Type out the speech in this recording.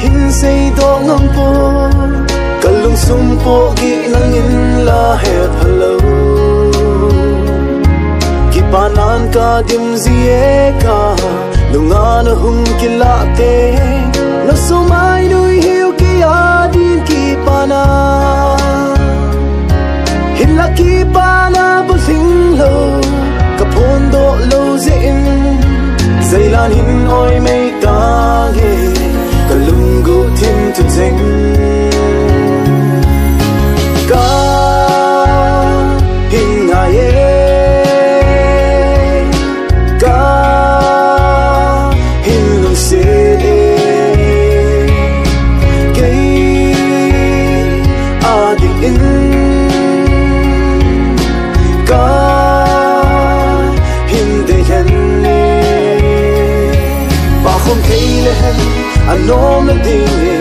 hin say do ngam po kalung sum po gi nang in la het hello ki panan ka dim zie ka lunga na hung kila te no sumai nui hiu ki adin ki pana hin la ki pana bu sing lo kapon do lo zin zailan hin oi mei ta ge kalung go tim tu zeng ka hin na ye ka hin lu se ke adi in ka hin de hen ne ba khom ke le hen anom na ding